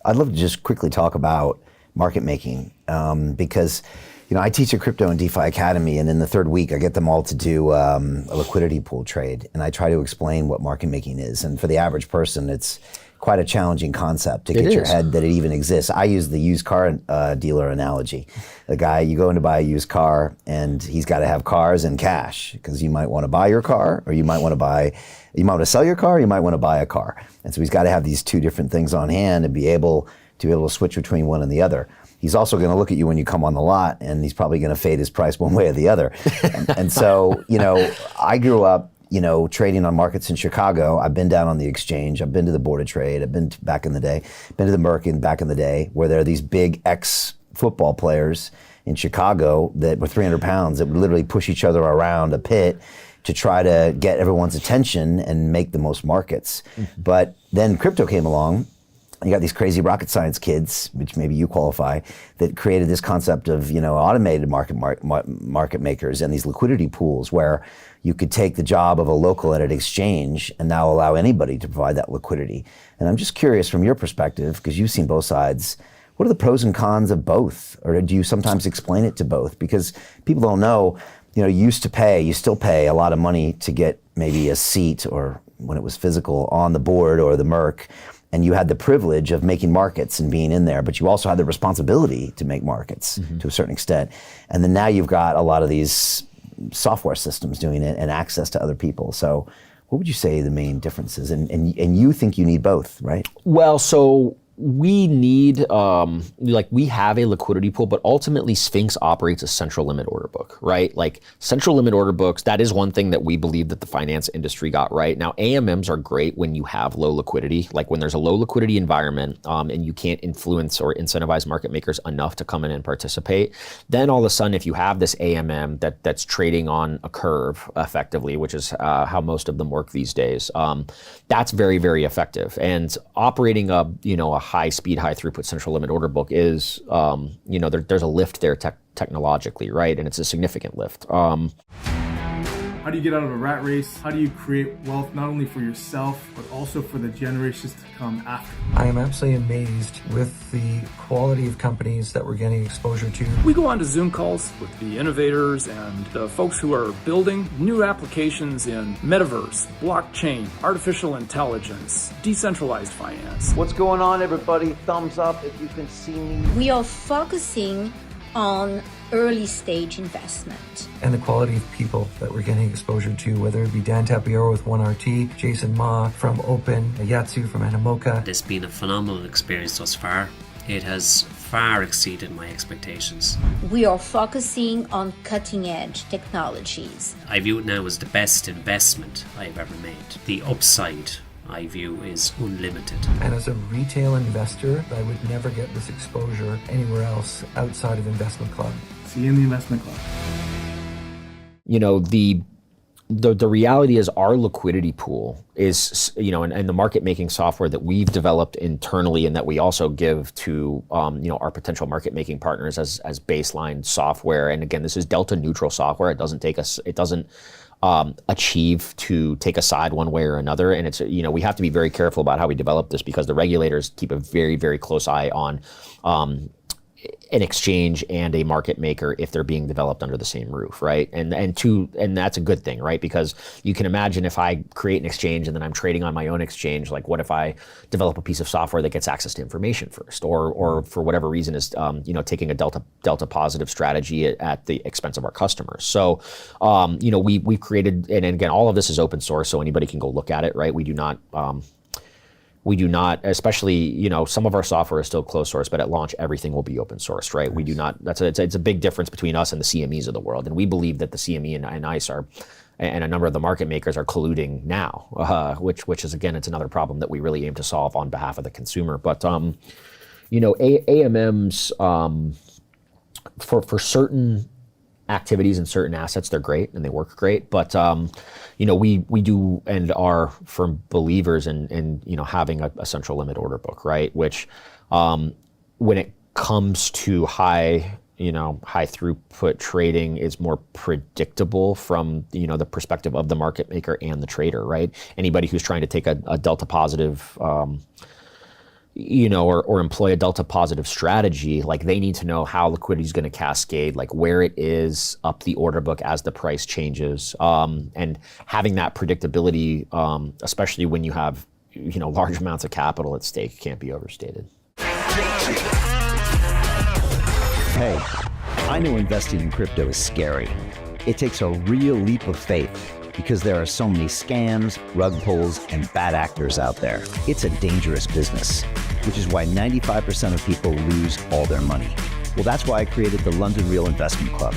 I'd love to just quickly talk about market making because I teach a crypto and DeFi academy, and in the third week I get them all to do a liquidity pool trade, and I try to explain what market making is. And for the average person, it's quite a challenging concept to get your head that it even exists. I use the used car dealer analogy. The guy, you go in to buy a used car, and he's got to have cars and cash, because you might want to buy your car, or you might want to sell your car, or you might want to buy a car. And so he's got to have these two different things on hand and be able to switch between one and the other. He's also going to look at you when you come on the lot, and he's probably going to fade his price one way or the other. and so, I grew up trading on markets in Chicago. I've been down on the exchange. I've been to the Board of Trade. I've been back in the day, been to the Merc back in the day, where there are these big ex-football players in Chicago that were 300 pounds that would literally push each other around a pit to try to get everyone's attention and make the most markets. Mm-hmm. But then crypto came along. You got these crazy rocket science kids, which maybe you qualify, that created this concept of automated market makers and these liquidity pools where you could take the job of a local at an exchange and now allow anybody to provide that liquidity. And I'm just curious from your perspective, because you've seen both sides, what are the pros and cons of both? Or do you sometimes explain it to both? Because people don't know, you still pay a lot of money to get maybe a seat, or when it was physical, on the board or the Merc. And you had the privilege of making markets and being in there, but you also had the responsibility to make markets to a certain extent. And then now you've got a lot of these software systems doing it and access to other people. So what would you say the main differences? And you think you need both, right? Well, so we need, we have a liquidity pool, but ultimately Sphinx operates a central limit order book, right? Like central limit order books, that is one thing that we believe that the finance industry got right. Now, AMMs are great when you have low liquidity, like when there's a low liquidity environment and you can't influence or incentivize market makers enough to come in and participate. Then all of a sudden, if you have this AMM that's trading on a curve effectively, which is how most of them work these days, that's very, very effective. And operating a high speed, high throughput central limit order book is, there's a lift there technologically, right? And it's a significant lift. How do you get out of a rat race? How do you create wealth not only for yourself, but also for the generations to come after? I am absolutely amazed with the quality of companies that we're getting exposure to. We go on to Zoom calls with the innovators and the folks who are building new applications in metaverse, blockchain, artificial intelligence, decentralized finance. What's going on, everybody? Thumbs up if you can see me. We are focusing on early stage investment. And the quality of people that we're getting exposure to, whether it be Dan Tapiero with 1RT, Jason Ma from Open, Yatsu from Animoca. It's been a phenomenal experience thus far. It has far exceeded my expectations. We are focusing on cutting edge technologies. I view it now as the best investment I've ever made. The upside I view is unlimited. And as a retail investor, I would never get this exposure anywhere else outside of Investment Club. See you in the Investment Club. The reality is our liquidity pool is, and the market making software that we've developed internally and that we also give to, our potential market making partners as baseline software. And again, this is delta neutral software. It doesn't achieve to take a side one way or another. And it's, we have to be very careful about how we develop this because the regulators keep a very, very close eye on an exchange and a market maker if they're being developed under the same roof, right? And that's a good thing, right? Because you can imagine if I create an exchange and then I'm trading on my own exchange, like what if I develop a piece of software that gets access to information first, or for whatever reason is taking a delta positive strategy at the expense of our customers. So we've created, and again, all of this is open source, so anybody can go look at it, right? We do not, especially, some of our software is still closed source, but at launch, everything will be open sourced, right? Nice. We do not, it's a big difference between us and the CMEs of the world. And we believe that the CME and ICE and a number of the market makers are colluding now, which is, again, it's another problem that we really aim to solve on behalf of the consumer. But, AMMs, for certain activities and certain assets, they're great and they work great. But we do and are firm believers in having a central limit order book, right? Which when it comes to high throughput trading is more predictable from the perspective of the market maker and the trader, right? Anybody who's trying to take a delta positive or employ a delta positive strategy, like they need to know how liquidity is going to cascade, like where it is up the order book as the price changes, and having that predictability, especially when you have large amounts of capital at stake, can't be overstated. Hey, I know investing in crypto is scary. It takes a real leap of faith because there are so many scams, rug pulls, and bad actors out there. It's a dangerous business, which is why 95% of people lose all their money. Well, that's why I created the London Real Investment Club,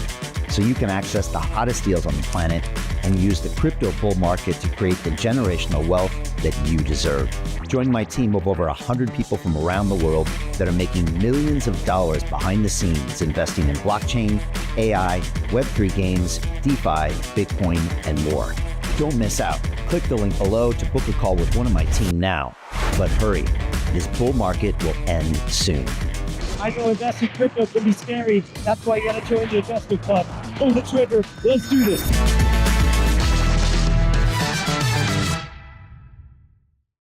so you can access the hottest deals on the planet and use the crypto bull market to create the generational wealth that you deserve. Join my team of over 100 people from around the world that are making millions of dollars behind the scenes investing in blockchain, AI, Web3 games, DeFi, Bitcoin, and more. Don't miss out. Click the link below to book a call with one of my team now. But hurry, this bull market will end soon. I know investing in crypto can be scary. That's why you gotta join the investment club. Pull the trigger. Let's do this.